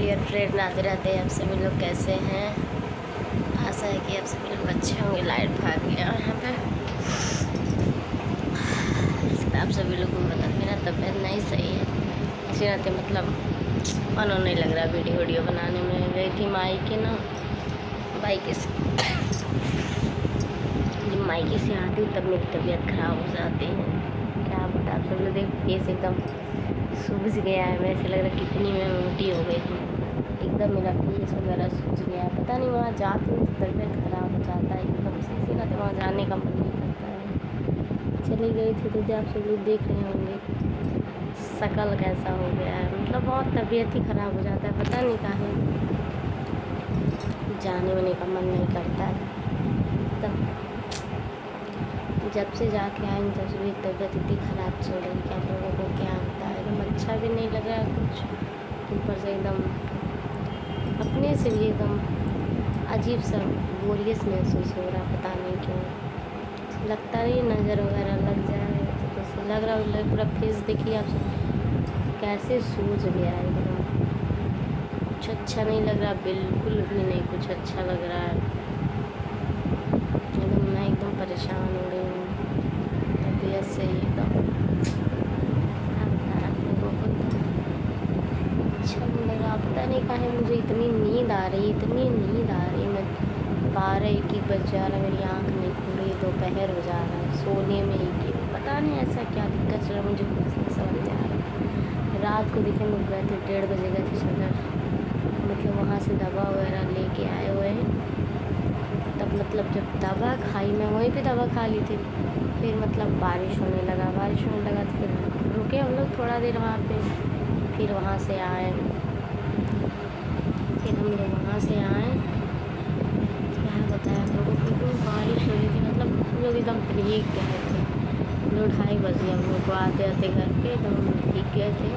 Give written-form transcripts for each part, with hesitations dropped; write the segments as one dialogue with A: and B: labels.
A: Dear friend आते रहते हैं। आप सभी लोग कैसे हैं? आशा है कि आप सभी लोग अच्छे होंगे। लाइट भाग गया यहाँ पे। आप सभी लोगों को बता, मेरा तबीयत नहीं सही है, इसी नाते मतलब मन नहीं लग रहा वीडियो बनाने में। गई थी माई के ना, बाइक से जब मायके से आती हूँ तब मेरी तबीयत ख़राब हो जाती है। क्या बता, आप सब लोग देख फेस एकदम सूज गया है। मैं ऐसे लग रहा कितनी मैं मोटी हो गई हूँ, एकदम मेरा फेस वगैरह सूज गया है। पता नहीं, वहाँ जाती हूँ तो तबीयत ख़राब हो जाता है एकदम से, इसी नाते वहाँ जाने का मन नहीं करता है। चली गई थी तो आप सब लोग देख रहे होंगे शकल कैसा हो गया है, मतलब बहुत तबीयत ही ख़राब हो जाता है। पता नहीं काहे जाने वाने का मन नहीं करता है। तब जब से जाके आई तब से भी तबीयत इतनी ख़राब चल रही है कि आप लोगों को क्या होता है। एकदम अच्छा भी नहीं लग रहा कुछ, ऊपर से एकदम अपने से भी एकदम अजीब सा बोरियत महसूस हो रहा, पता नहीं क्यों। लगता नहीं नज़र वगैरह लग जाए तो जैसे लग रहा है। पूरा फेस देखिए आप सब कैसे सूज गया है एकदम, कुछ अच्छा नहीं लग रहा, बिल्कुल भी नहीं कुछ अच्छा लग रहा है। एकदम मैं एकदम परेशान हो रही हूँ तबीयत से एकदम। आप लोगों को अच्छा नहीं लगा, पता नहीं काहे मुझे इतनी नींद आ रही मैं 12-1 बज जा रहा, मेरी आँख नहीं खुल रही, दोपहर हो जा रहा है सोने में ही कि पता नहीं ऐसा क्या दिक्कत चल रहा, मुझे कुछ नहीं समझ में आ रहा। रात को देखे लोग गए थे 1:30 बजे गए थे सदर, मतलब वहाँ से दवा वगैरह लेके आए हुए हैं। तब मतलब जब दवा खाई, मैं वहीं पे दवा खा ली थी। फिर मतलब बारिश होने लगा तो फिर रुके हम लोग थोड़ा देर वहाँ पे। फिर वहाँ से आए, फिर हम लोग वहाँ से आए, क्या बताया आप लोगों को, तो बारिश हो रही थी, मतलब हम लोग एकदम भीग गए थे। 2-2:30 बजे हम लोग को आते आते घर पे, तो हम लोग भीग गए थे।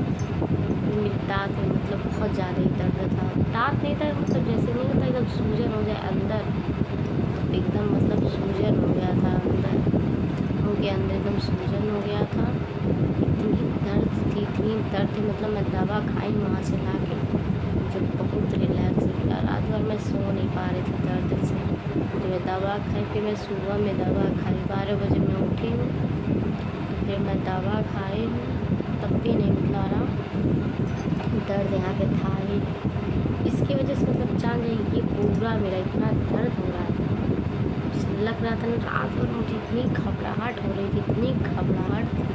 A: मेरी दाँत में मतलब बहुत ज़्यादा ही दर्द था, दाँत नहीं था, मतलब जैसे नहीं होता एकदम सूजन हो जाए अंदर, एकदम मतलब सूजन हो गया था अंदर, मुँह के अंदर एकदम सूजन हो गया था। इतनी दर्द थी, मतलब मैं दवा खाई वहाँ से ला के, मुझे बहुत रिलैक्स मिला। रात भर मैं सो नहीं पा रही थी दर्द से, तो मैं दवा खाई। फिर मैं सुबह में दवा खाई, 12 बजे मैं उठी हूँ, तो फिर मैं दवा खाई हूँ, तब भी नहीं निकला रहा दर्द, यहाँ पे था ही। इसकी वजह से मतलब जान जाइए ये पूरा मेरा इतना दर्द हो रहा था, लग रहा था ना रात भर मुझे इतनी घबराहट हो रही थी, इतनी घबराहट थी,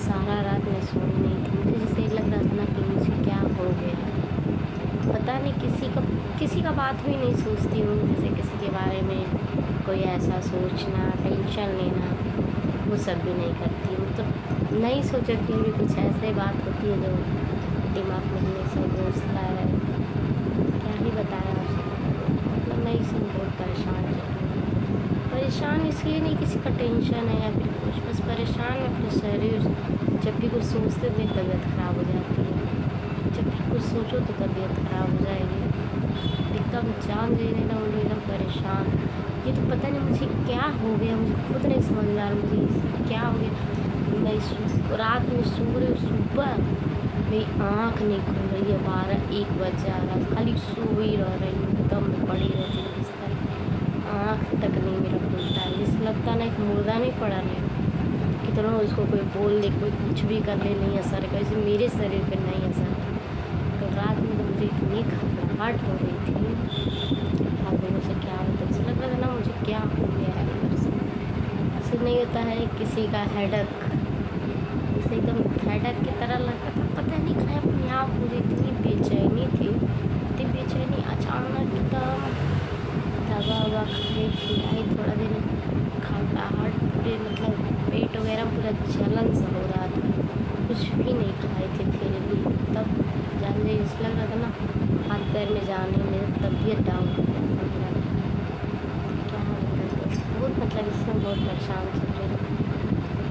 A: सारा रात मैं सोई नहीं थी। मुझे जैसे लग रहा था ना कि मुझे क्या हो गया, पता नहीं। किसी का बात भी नहीं सोचती हूँ, जैसे किसी के बारे में कोई ऐसा सोचना, टेंशन लेना, वो सब भी नहीं करती हूँ। तो नहीं सोचती हूँ, कुछ ऐसे बात होती है जो दिमाग में हमेशा घुसता है। क्या ही बताया आप सबको, मतलब मैं इससे बहुत परेशान चल रही हूँ। परेशान इसलिए नहीं किसी का टेंशन है या फिर कुछ, बस परेशान है अपने शरीर। जब भी कुछ सोचते हुए तबीयत ख़राब हो जाती है, जब भी कुछ सोचो तो तबीयत ख़राब हो जाएगी, एकदम जान दे देना मुझे, एकदम परेशान। ये तो पता नहीं मुझे क्या हो गया, मुझे खुद नहीं समझ में आ रहा मुझे क्या हो गया। मैं रात में सो रही हूँ, सुबह मेरी आँख नहीं खुल रही है, 12-1 बज जा रहा, खाली सो ही रह रही हूँ, एकदम पड़ी रहती है बिस्तर, आँख तक नहीं मेरा खुलता है। जिससे लगता है ना एक मुर्दा नहीं पड़ा नहीं, कितना उसको कोई बोल दे, कोई कुछ भी कर ले, नहीं असर कर, जैसे मेरे शरीर पर नहीं असर। तो रात में तो मुझे इतनी घबराहट हो रही थी, आप लोगों से क्या होता है, लग रहा था ना मुझे क्या हो गया है अंदर से। ऐसे नहीं होता है किसी का हेडक, जैसे एकदम हेडक की तरह लगता था, पता नहीं क्या अपने आप मुझे इतनी बेचैनी थी, इतनी बेचैनी। अचानक एकदम दवा ववा खाई, खिलाई, थोड़ा देर घबराहट, पूरे मतलब पेट वगैरह पूरा जलन सा हो रहा था, कुछ भी नहीं खाए थे फिर भी। तब जानने इस लग रहा था ना हाथ पैर में जाने में, तबीयत डाउन हो गया था मेरा। क्या होता है बहुत, मतलब इसमें बहुत परेशान चल रही हूँ।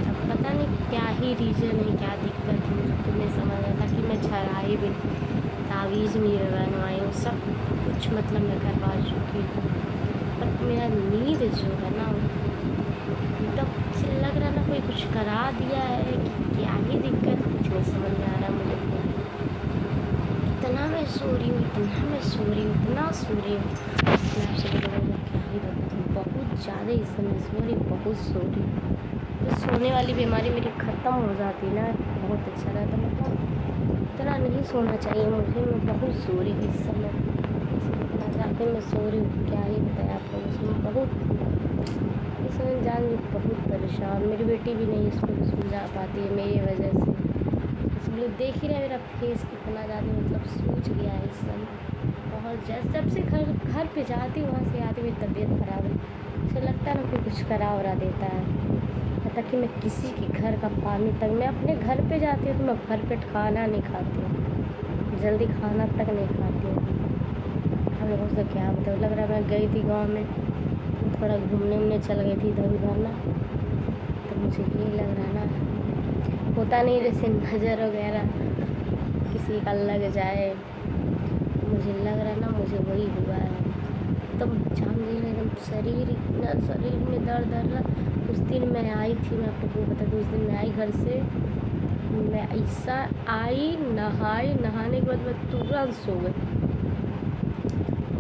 A: अब पता नहीं क्या ही रीज़न है, क्या दिक्कत है, मुझे खुद नहीं समझ रहा था कि मैं झराई भी, तावीज़ भी बनवाई हूँ, सब कुछ मतलब मैं करवा चुकी हूँ, पर मेरा नींद जो है ना एकदम से लग रहा ना कोई कुछ करा दिया है कि क्या ही दिक्कत, कुछ नहीं समझ में आ रहा मुझे। इतना मैं मैं सो रही हूँ, इतना मैं सो रही हूँ, इतना सो रही हूँ, मैं आपसे बोलूँगा क्या ही बताऊँ। बहुत ज़्यादा इस समय सो रही हूँ, बहुत सो रही हूँ। तो सोने वाली बीमारी मेरी ख़त्म हो जाती ना, बहुत अच्छा रहता। मतलब इतना नहीं सोना चाहिए मुझे, मैं बहुत सो रही हूँ इस समय। इतना ज़्यादा मैं सो रही हूँ, क्या ही बताएं आपको। इसमें बहुत इस समय जान ली बहुत परेशान। मेरी बेटी भी नहीं स्कूल जा पाती है मेरी वजह से। सब लोग देख ही रहे मेरा फेस कितना ज़्यादा मतलब सूज गया है इस समय बहुत। जब से घर पे जाती हूँ, वहाँ से आती मेरी तबीयत ख़राब है। मुझे लगता है ना कोई कुछ करा वरा देता है। ताकि कि मैं किसी के घर का पानी तक, मैं अपने घर पे जाती हूँ तो मैं भर पेट खाना नहीं खाती हूँ, जल्दी खाना तक नहीं खाती हूँ। हम लोगों से क्या बताओ, लग रहा है मैं गई थी गांव में, थोड़ा घूमने उमने चल गई थी इधर उधर ना, तो मुझे ये लग रहा ना, होता नहीं जैसे नज़र वगैरह किसी का लग जाए, मुझे लग रहा ना मुझे वही हुआ है। एकदम जान ली एकदम शरीर, इतना शरीर में दर्द दर्द। उस दिन मैं आई थी, मैं आपको वो बता दूँ, उस दिन मैं आई घर से, मैं ऐसा आई, नहाने के बाद मैं तुरंत सो गई।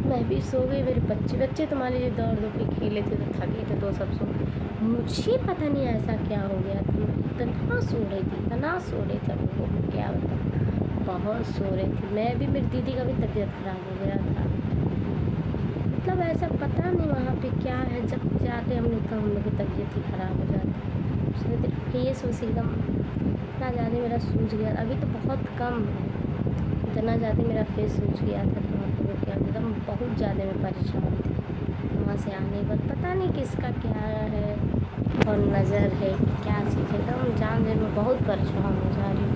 A: मैं भी सो गई, मेरे बच्चे तो मान लीजिए दौड़ दौड़ के खेले थे तो थके थे तो सब सो। मुझे पता नहीं ऐसा क्या हो गया था, मैं इतना सो रही थी, इतना सो रही थी, आपको क्या बताऊँ, बहुत सो रही थी मैं भी। मेरी दीदी का भी तबीयत ख़राब हो गया था। मतलब ऐसा पता नहीं वहाँ पे क्या है, जब जाते हम लोग तो हम लोग की तबीयत ही ख़राब हो जाती। उसमें तो फेस उस एकदम इतना ज़्यादा मेरा सूज गया, अभी तो बहुत कम है, इतना ज़्यादा मेरा फेस सूज गया था। तो वहाँ पर क्या एकदम बहुत ज़्यादा मैं परेशान थी। वहाँ से आने के बाद पता नहीं किसका क्या है, और नज़र है क्या चीज़ है, एकदम जान दे मैं बहुत परेशान हो जा रही हूँ।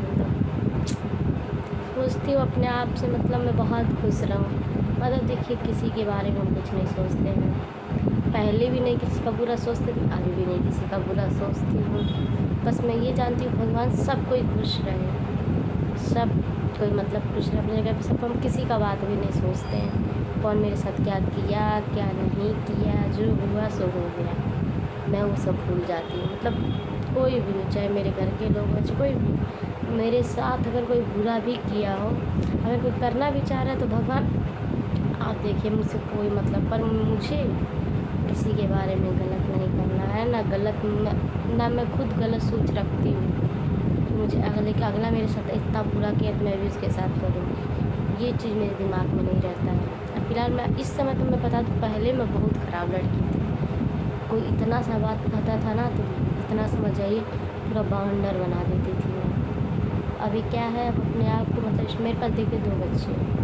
A: सोचती हूँ अपने आप से, मतलब मैं बहुत खुश रहूँ। मतलब देखिए किसी के बारे में हम कुछ नहीं सोचते हैं, पहले भी नहीं किसी का बुरा सोचते थे, अभी भी नहीं किसी का बुरा सोचती हूँ। बस मैं ये जानती हूँ भगवान सब कोई खुश रहे, सब कोई मतलब खुश रहे अपनी जगह पे। सब हम किसी का बात भी नहीं सोचते हैं, कौन मेरे साथ क्या किया क्या नहीं किया, जो हुआ सो हो गया, मैं वो सब भूल जाती हूँ। मतलब कोई भी हो, चाहे मेरे घर के लोग हो, चाहे कोई भी मेरे साथ अगर कोई बुरा भी किया हो, अगर कोई करना भी चाह रहा है तो भगवान आप देखिए मुझसे कोई मतलब, पर मुझे किसी के बारे में गलत नहीं करना है, ना गलत ना मैं खुद गलत सोच रखती हूँ कि मुझे अगला मेरे साथ इतना बुरा किया तो मैं भी उसके साथ करूँ, ये चीज़ मेरे दिमाग में नहीं रहता है। अब फिलहाल मैं इस समय तो मैं बता दूँ, पहले मैं बहुत ख़राब लड़की थी, कोई इतना सा बात कहता था ना तो इतना समझ जाइए पूरा बाउंडर बना देती थी मैं। अभी क्या है, अब अपने आप को मतलब मेरे पास देखिए 2 बच्चे हैं,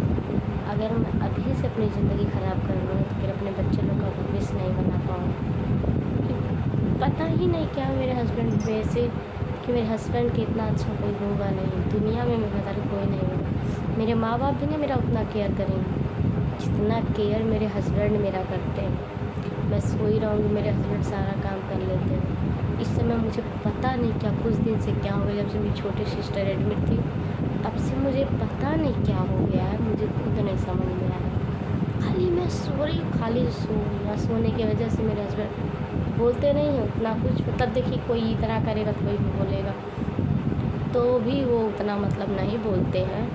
A: अगर मैं अभी से अपनी ज़िंदगी ख़राब कर लूँ तो फिर अपने बच्चे लोग का भविष्य नहीं बना पाऊँ। क्योंकि पता ही नहीं क्या मेरे हस्बैंड वैसे, कि मेरे हस्बैंड के इतना अच्छा कोई होगा नहीं दुनिया में, मैं बता रही कोई नहीं होगा। मेरे माँ बाप भी नहीं मेरा उतना केयर करेंगे जितना केयर मेरे हस्बैंड मेरा करते हैं। मैं सो ही रहूँगी, मेरे हस्बैंड सारा काम कर लेते हैं। इस समय मुझे पता नहीं क्या कुछ दिन से क्या हो गया, जब से मेरी छोटी सिस्टर एडमिट थी तब से मुझे पता नहीं क्या हो गया है, मुझे खुद नहीं समझ में आया। खाली मैं सो रही, खाली सो रही, और सोने की वजह से मेरे हस्बैंड बोलते नहीं हैं उतना कुछ। मतलब देखिए कोई इतना करेगा तो कोई भी बोलेगा, तो भी वो उतना मतलब नहीं बोलते हैं,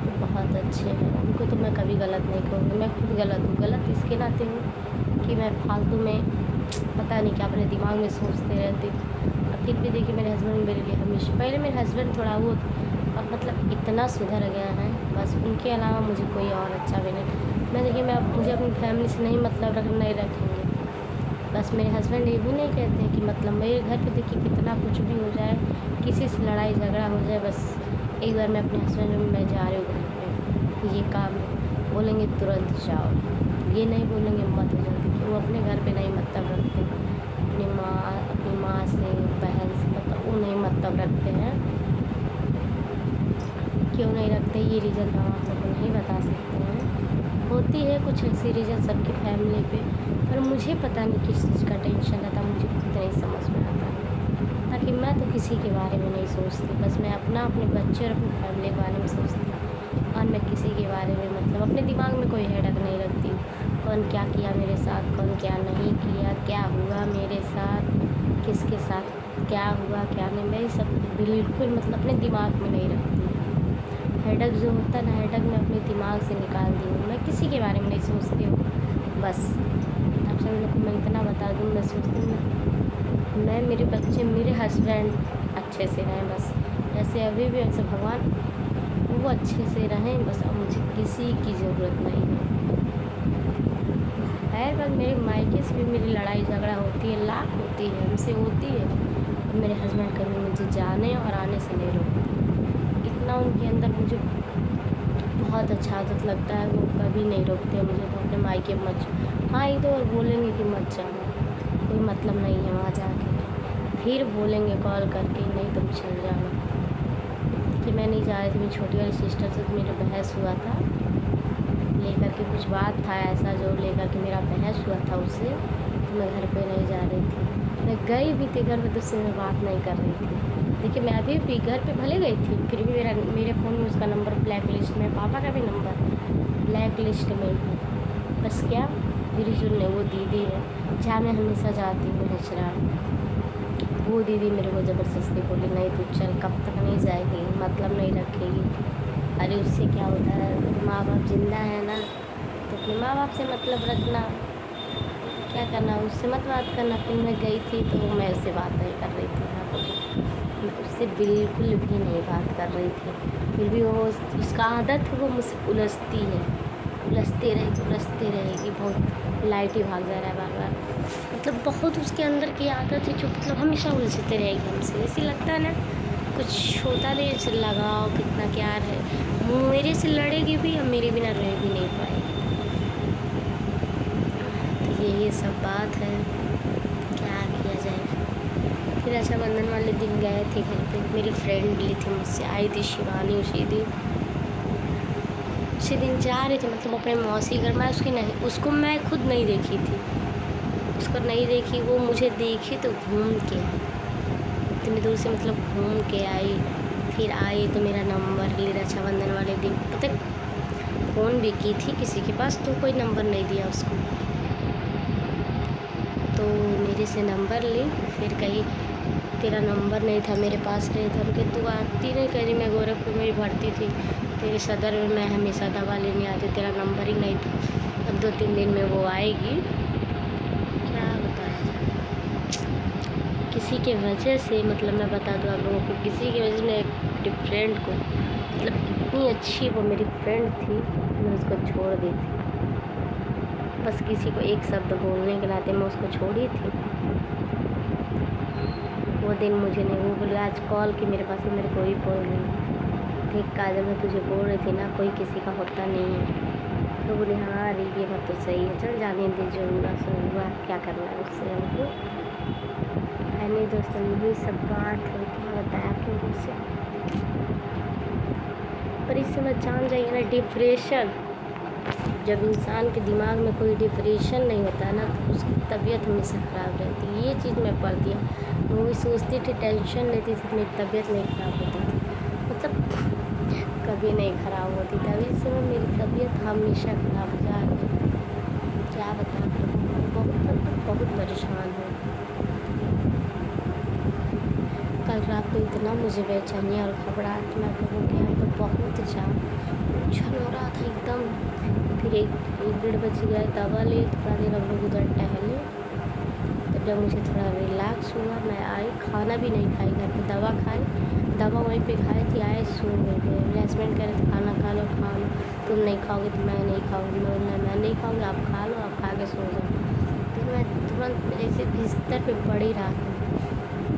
A: तो बहुत अच्छे हैं। उनको तो मैं कभी गलत नहीं कहूँगी, मैं खुद गलत हूँ, गलत इसके नाते हूँ कि मैं फालतू में पता नहीं क्या अपने दिमाग में सोचते रहती हूँ। और फिर भी देखिए मेरे हस्बैंड मेरे लिए हमेशा, पहले मेरे हस्बैंड थोड़ा वो और मतलब इतना सुधर गया है, बस उनके अलावा मुझे कोई और अच्छा भी नहीं। मैं देखिए मुझे अपनी फैमिली से नहीं मतलब नहीं रखेंगे। बस मेरे हस्बैंड ये भी नहीं कहते हैं कि मतलब मेरे घर पे देखिए कितना कुछ भी हो जाए, किसी से लड़ाई झगड़ा हो जाए, बस एक बार मैं अपने हस्बैंड में मैं जा रही हूँ घर पे, ये काम है, बोलेंगे तुरंत जाओ, ये नहीं बोलेंगे मत जाओ। क्योंकि वो अपने घर पे नहीं मतलब रखते, अपनी माँ से बहन से मतलब वो नहीं मतलब रखते हैं। क्यों नहीं रखते ये रीज़न हम आप लोग को नहीं बता सकते हैं, होती है कुछ ऐसी रीज़न सबकी फैमिली पे, पर मुझे पता नहीं किस चीज़ का टेंशन रहता, मुझे खुद नहीं समझ में आता। ताकि मैं तो किसी के बारे में नहीं सोचती, बस मैं अपना अपने बच्चे और अपनी फैमिली के बारे में सोचती हूँ, और मैं किसी के बारे में मतलब अपने दिमाग में कोई हेडक नहीं रखती हूँ। कौन क्या किया मेरे साथ, कौन क्या नहीं किया, क्या हुआ मेरे साथ, किसके साथ क्या हुआ क्या नहीं, मैं ये सब बिल्कुल मतलब अपने दिमाग में नहीं रखती। हेडक जो होता है ना, हेडक मैं अपने दिमाग से निकाल दी हूँ। मैं किसी के बारे में नहीं सोचती हूँ। बस आप सब लोग को मैं इतना बता दूँ, मैं सोचती हूँ मैं, मेरे बच्चे, मेरे हस्बैंड अच्छे से रहें बस। जैसे अभी भी वैसे भगवान वो अच्छे से रहें बस। अब मुझे किसी की ज़रूरत नहीं है। बस मेरे मायके से भी मेरी लड़ाई झगड़ा होती है, लाख होती है, हमसे होती है। मेरे हस्बैंड कभी मुझे जाने और आने से नहीं रोकते। इतना उनके अंदर मुझे बहुत अच्छा आदत लगता है, वो कभी नहीं रोकते मुझे। तो अपने मायके मत जाओ, हाँ एक दो बार बोलेंगे कि मत जाओ, कोई मतलब नहीं है वहाँ जाके। फिर बोलेंगे कॉल करके नहीं तुम चल जाना। कि मैं नहीं जा रही थी, मेरी छोटी वाली सिस्टर से तो मेरा बहस हुआ था लेकर के, कुछ बात था ऐसा जो लेकर के मेरा बहस हुआ था उससे। तो मैं घर पे नहीं जा रही थी, मैं गई भी थी घर पे तो उससे मैं बात नहीं कर रही थी। देखिए मैं अभी भी घर पे भले गई थी, फिर भी मेरे फ़ोन में उसका नंबर ब्लैक लिस्ट में, पापा का भी नंबर ब्लैक लिस्ट में है। बस क्या मेरी जो वो दीदी है जहाँ मैं हमेशा जाती हूँ हजरा, वो दीदी मेरे को ज़बरदस्ती बोली नहीं तू चल, कब तक नहीं जाएगी, मतलब नहीं रखेगी। अरे उससे क्या होता है, माँ बाप जिंदा है ना, तो अपने माँ बाप से मतलब रखना, क्या करना उससे मत बात करना। फिर मैं गई थी तो मैं उससे बात नहीं कर रही थी, यहाँ पर मैं उससे बिल्कुल भी नहीं बात कर रही थी। फिर भी वो उसका आदत है, वो मुझसे उलझती है, उलझते रहेगी बहुत। लाइट ही भाग जा रहा है बार बार, मतलब बहुत उसके अंदर की आदत है जो मतलब हमेशा उलझते रहेगी हमसे। ऐसे लगता है ना कुछ होता नहीं, जैसे लगाओ कितना क्या है, मेरे से लड़ेगी भी और मेरे बिना रह भी नहीं पाएगी। तो ये सब बात है, क्या किया जाए। फिर रक्षाबंधन वाले दिन गए थे घर पे, मेरी फ्रेंड मिली थी मुझसे, आई थी शिवानी। उसी दिन जा रहे थे मतलब अपने मौसी घर। मैं उसको मैं खुद नहीं देखी थी, उसको नहीं देखी, वो मुझे देखी तो घूम के इतनी दूर से मतलब घूम के आई। फिर आई तो मेरा नंबर ली रक्षाबंधन वाले दिन। पता फ़ोन भी की थी किसी के पास तो कोई नंबर नहीं दिया उसको, तो मेरे से नंबर ली। फिर कही तेरा नंबर नहीं था मेरे पास, रहे था कि तू आती नहीं, कह रही मैं गोरखपुर में ही भर्ती थी, तेरे सदर में मैं हमेशा दवा लेने आती, तेरा नंबर ही नहीं था। अब 2-3 दिन में वो आएगी। क्या बताया किसी के वजह से, मतलब मैं बता दूँ आप लोगों को, किसी की वजह से मेरे फ्रेंड को, मतलब इतनी अच्छी वो मेरी फ्रेंड थी, मैं उसको छोड़ दी थी। बस किसी को एक शब्द बोलने के नाते मैं उसको छोड़ी थी। वो दिन मुझे नहीं, वो बोली आज कॉल की मेरे पास, मेरे को ही बोल रही ठीक काजल मैं तुझे बोल रही थी ना कोई किसी का होता नहीं है। तो बोली हाँ अरे ये बात तो सही है, चल जाने दे जो हुआ सो हुआ, क्या करना है उससे हमको। है नहीं दोस्तों, यही सब बात है, क्या बताया आप लोगों से। पर इस समय जान जाइए ना डिप्रेशन, जब इंसान के दिमाग में कोई डिप्रेशन नहीं होता है ना तो उसकी तबीयत हमेशा ख़राब रहती है। ये चीज़ मैं पढ़ती हूँ, वो भी सोचती थी टेंशन लेती थी मेरी तबीयत नहीं ख़राब होती थी, मतलब कभी नहीं ख़राब होती थी। अभी इस समय मेरी तबीयत हमेशा ख़राब हो जा रही है, क्या बताऊँ, बहुत परेशान हूँ। कल रात को इतना मुझे बेचैनी और घबराहट में लोगों के यहाँ पर बहुत उछल हो रहा था एकदम। फिर 1-1:30 बज गया, दवा ली, थोड़ा देर हम लोग उधर टहले। तब जब मुझे थोड़ा रिलैक्स हुआ मैं आई, खाना भी नहीं खाई घर पे, दवा खाई, दवा वहीं पे खाई थी, आए सो गए। मेरे हस्बैंड कह रहे थे खाना खा लो, तुम नहीं खाओगे तो मैं नहीं खाऊँगी, मैं नहीं खाऊँगी, आप खा लो, आप खा के सो जाओ। तो मैं तुरंत ऐसे बिस्तर पे पड़ी रात में।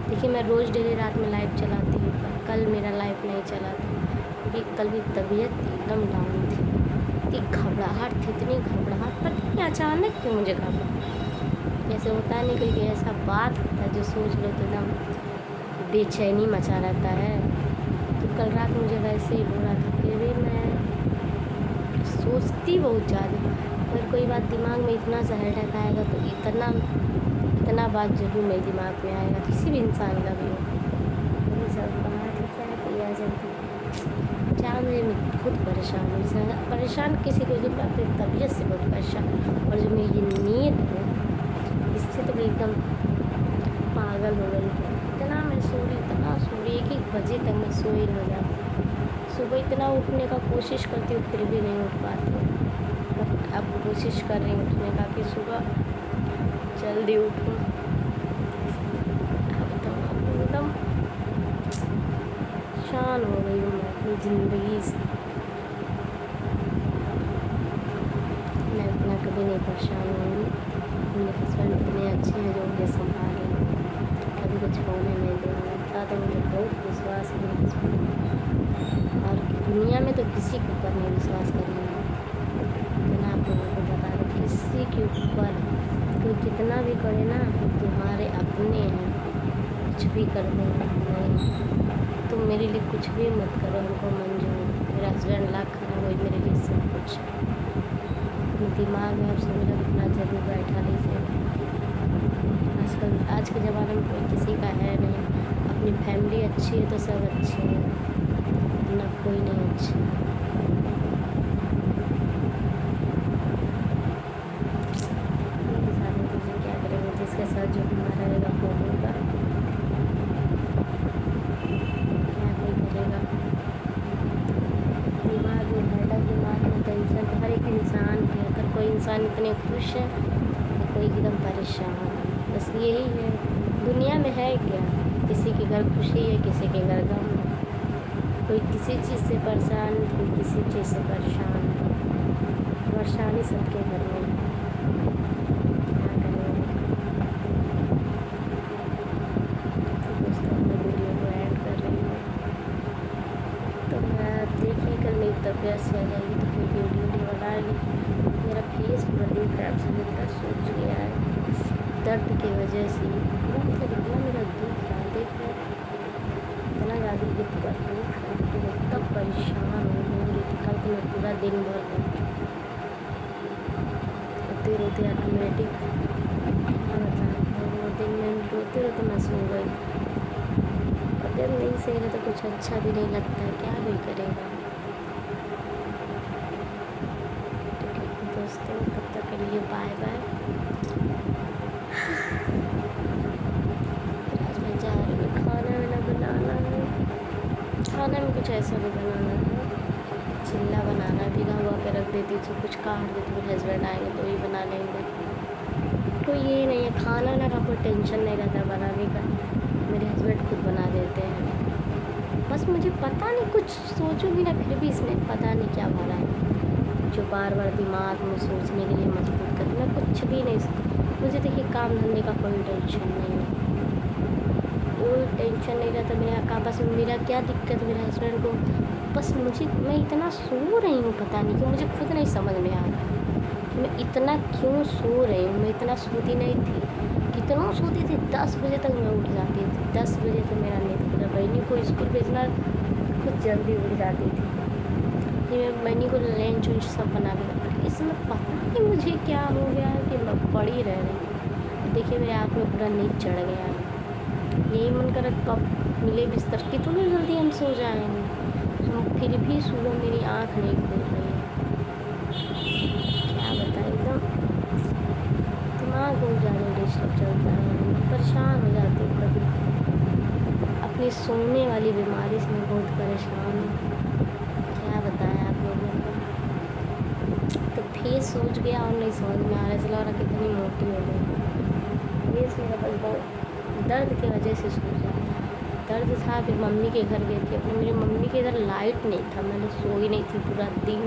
A: देखिए मैं रोज़ डेली रात में लाइट चलाती हूँ, पर कल मेरा लाइट नहीं चला था क्योंकि कल भी तबीयत एकदम डाउन थी। इतनी घबराहट थी, इतनी घबराहट, पर नहीं अचानक क्यों मुझे घबराहट, जैसे होता है नहीं कोई ऐसा बात होता है जो सोच लो तो एकदम बेचैनी मचा रहता है। तो कल रात मुझे वैसे ही हो रहा था, फिर भी मैं सोचती बहुत ज़्यादा, अगर कोई बात दिमाग में इतना सा हेडेक आएगा तो इतना बात जरूर मेरे दिमाग में आएगा, किसी भी इंसान का भी हो। ये सब बात होता है कि आ जाती जान रही, मैं खुद परेशान हूँ, परेशान किसी को मैं अपनी तबीयत से बहुत परेशान, और जो मेरी नींद है इससे तो मैं एकदम पागल हो गई। इतना मैं सो रही 1-1 बजे तक मैं सोई रह जाती, सुबह इतना उठने का कोशिश करती हूँ फिर भी नहीं उठ पाती हूँ। अब कोशिश कर रही हूँ उठने का कि सुबह जल्दी उठूँ। अब तो एकदम परेशान हो गई हूँ मैं अपनी ज़िंदगी से। मैं इतना कभी नहीं परेशान हुई। मेरे हस्बैंड इतने अच्छे हैं जो मुझे संभाल रहे हैं, कभी कुछ होने नहीं देंगे। था तो मुझे बहुत विश्वास है मेरे हस्बैंड, और दुनिया में तो किसी के ऊपर नहीं विश्वास करेंगे। लेकिन आप लोगों को बता दो, किसी के ऊपर कोई कितना भी करे ना, तुम्हारे अपने हैं, कुछ भी कर देंगे। नहीं, तुम मेरे लिए कुछ भी मत करो, हमको मंजूर। मेरा हस्बैंड लाख है, वही मेरे लिए सब कुछ। अपने दिमाग में आप सभी लोग इतना जरूर बैठा लीजिए। आज के ज़माने में कोई किसी का है नहीं। अपनी फैमिली अच्छी है तो सब अच्छे हैं, ना कोई नहीं अच्छा। सारी चीज़ें क्या करेंगे, जिसके साथ जो हमारा रहेगा वो होगा, क्या कोई करेगा। दिमाग में हेडक, दिमाग में टेंशन तो हर एक इंसान के। अगर कोई इंसान इतने खुश है तो कोई एकदम परेशान है। बस यही है दुनिया में। है क्या, किसी के घर खुशी है, किसी के घर गम है। कोई किसी चीज़ से परेशान, कोई किसी चीज़ से परेशान है। परेशानी सबके घर में है, क्या करेंगे। दोस्तों, मैं वीडियो को ऐड कर रही हूँ तो मैं देखिए कल मेरी तबीयत से आ जाएगी तो फिर वीडियो बना ली। मेरा फेस पूरा दिख रहा है, सब इतना सूज गया है दर्द की वजह से। मतलब इतना मेरा दुख रहा है, देख रहे इतना ज़्यादा दुख कर तब परेशान हो रही थी। कल तो मैं पूरा दिन भर रोते रोते ऑटोमेटिक वो दिन में रोते रोते मैं सो गई। अगर नहीं सही रहे तो कुछ अच्छा भी नहीं लगता है, क्या भी करेगा। तो दोस्तों, तब तक के लिए बाय बाय। आज मैं जा रही हूँ, खाना वाना बनाना है। खाना में कुछ ऐसा भी बनाना है, चिल्ला बनाना, भिगा हुआ के रख देती हूँ, कुछ काट देती हूँ। हस्बैंड आएंगे तो ही बना लेंगे। कोई ये नहीं है, खाना ना का कोई टेंशन नहीं रहता बनाने का। मेरे हस्बैंड खुद बना देते हैं। बस मुझे पता नहीं, कुछ सोचूंगी ना फिर भी इसमें पता नहीं क्या भरा है जो बार बार दिमाग में सोचने के लिए मजबूर कर। मैं कुछ भी नहीं, मुझे देखिए काम धंधे का कोई टेंशन नहीं है, कोई टेंशन नहीं रहता मेरा काम। बस मेरा क्या दिक्कत, मेरे हस्बैंड को बस मैं इतना सो रही हूँ, पता नहीं क्यों, मुझे खुद नहीं समझ में आ रहा मैं इतना क्यों सो रही हूँ। मैं इतना सोती नहीं थी, कितना सोती थी। 10 बजे तक मैं उठ जाती थी, 10 बजे तक मेरा नींद खुला। बहनी को स्कूल भेजना, खुद जल्दी उठ जाती थी। फिर मैं बहनी को लंच वंच सब बना के, इसमें पता नहीं मुझे क्या हो गया है कि मैं पड़ी रह रही। देखिए मेरे आँख में पूरा नींद चढ़ गया है। यही मन कर कब मिले बिस्तर, कितनी जल्दी हम सो जाएंगे। हम फिर भी सुबह मेरी आँख नहीं खुल रही है, क्या बताएं। एकदम दिमाग बहुत ज़्यादा डिस्टर्ब चलता है, परेशान हो जाती हूँ कभी। अपनी सोने वाली बीमारी से मैं बहुत परेशान हूँ, क्या बताएं आप लोगों को। तो फेस सूज गया और नहीं समझ में आ रहा, चला रहा कितनी मोटी हो गई। फेस मेरा बस बहुत दर्द की वजह से सूजा। दर्द था, फिर मम्मी के घर गई थी अपने। मेरी मम्मी के घर लाइट नहीं था, मैंने सोई नहीं थी पूरा दिन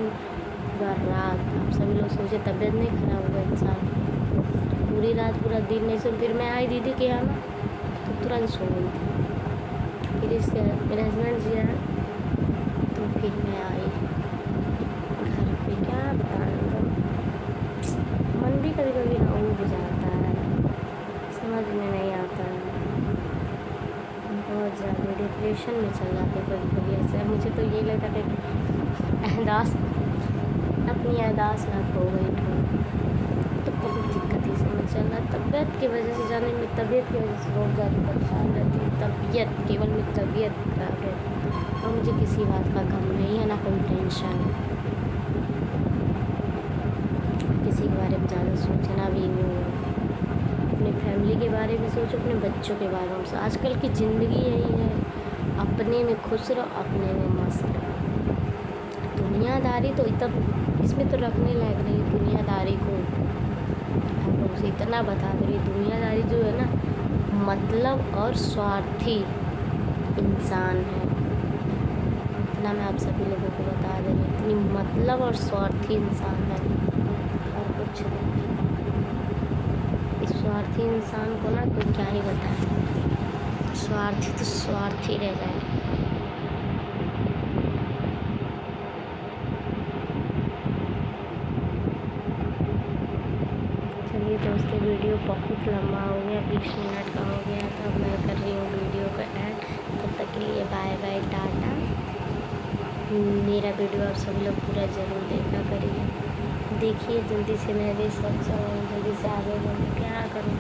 A: पूरा रात। आप सभी लोग सोचे तबीयत नहीं खराब हुआ इंसान, पूरी रात पूरा दिन नहीं सो। फिर मैं आई दीदी के यहाँ ना तो तुरंत सो गई थी। फिर इसके मेरे हस्बैंड जी आए तो फिर मैं आई घर पे। क्या बताऊँ, मन भी कभी कभी ना उब जाता है, समझ में नहीं आता है। बहुत ज़्यादा डिप्रेशन में चल जाते कभी कभी ऐसे। मुझे तो ये लगता है कि अपनी याददाश्त ना खो गई तो बहुत दिक्कत ही समझ चल रहा। तबीयत की वजह से जाने में, तबीयत की वजह से बहुत ज़्यादा परेशान रहती हूँ। तबीयत, केवल मेरी तबीयत खराब रहती और मुझे किसी बात का गम नहीं है, ना कोई टेंशन है। किसी के बारे में ज़्यादा सोचना भी नहीं है, अपनी फैमिली के बारे में सोचो, अपने बच्चों के बारे में। आजकल की ज़िंदगी यही है, अपने में खुश रहो, अपने में मस्त रहो। दुनियादारी तो इतना इसमें तो रखने लायक नहीं। दुनियादारी को आप लोग से इतना बता दे रही, दुनियादारी जो है ना, मतलब और स्वार्थी इंसान है। इतना मैं आप सभी लोगों को बता दे रही, इतनी मतलब और स्वार्थी इंसान है और कुछ नहीं। इस स्वार्थी इंसान को ना कोई क्या ही बताए, स्वार्थी तो स्वार्थी रह जाए। चलिए दोस्तों, वीडियो बहुत लंबा हो गया, 20 मिनट का हो गया, तो अब मैं कर रही हूँ वीडियो का ऐड। तब तक के लिए बाय बाय, टाटा। मेरा वीडियो आप सभी लोग पूरा ज़रूर देखा करिए, देखिए जल्दी से। मैं भी सब जल्दी से आगे बढ़ूँ, क्या करूँ।